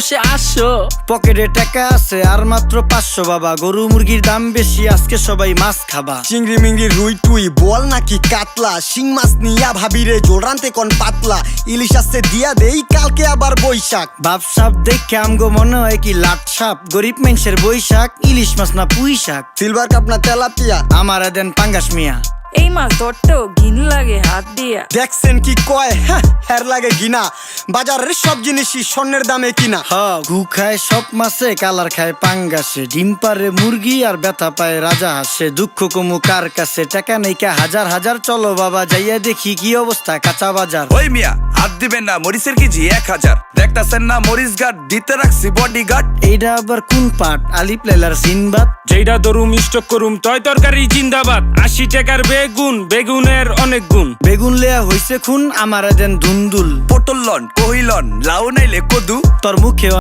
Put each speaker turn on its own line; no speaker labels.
800
পকেটে টাকা আছে আর মাত্র 500 বাবা। গরু মুরগির দাম বেশি, আজকে সবাই মাছ খাবা।
চিংড়ি মিংড়ি রুই টুই বল নাকি কাতলা, শিং মাছ নিয়া ভাবিরে জোল রানতে কোন পাতলা, ইলিশ আসছে দিয়া দেই কালকে আবার বৈশাখ।
বাপ সাপ দেখে আমগো মনে হয় কি লাট সাপ, গরিব মানুষের বৈশাখ, ইলিশ মাছ না পুঁই শাক।
সিলভার কাপ না তেলাপিয়া,
আমার দেন পাঙ্গাস মিয়া।
এই মাছ ধরতেও ঘিন লাগে হাত দিয়া।
দেখছেন কি কয় হের লাগে গিনা, বাজারের সব জিনিসই স্বর্ণের দামে কিনা।
হ ঘু খায় সব মাছে, কালার খায় পাঙ্গাসে, ডিম পারে মুরগি আর ব্যথা পায় রাজা হাসে। দুঃখ কমু কার কাছে, টাকা নেই কা হাজার হাজার, চলো বাবা যাইয়া দেখি কি অবস্থা কাঁচা বাজার।
ওই মিয়া হাত দিবেন না, মরিচের কেজি 1000। দেখতাছেন না মরিচ গার্ড দিতে রাখছি বডি গার্ড।
এইটা আবার কোন পাট, আলিপ লাইলার সিনবাদ?
যেইটা ধরুম স্টক করুম তয় তরকারি জিন্দাবাদ। 80 টাকার বেগুন, বেগুনের অনেক গুণ।
বেগুন লেয়া হইছে খুন, আমার দেন ধুন্দুল।
পটল লন কহিলন লাউ নাইলে কদু।
তোর মুখে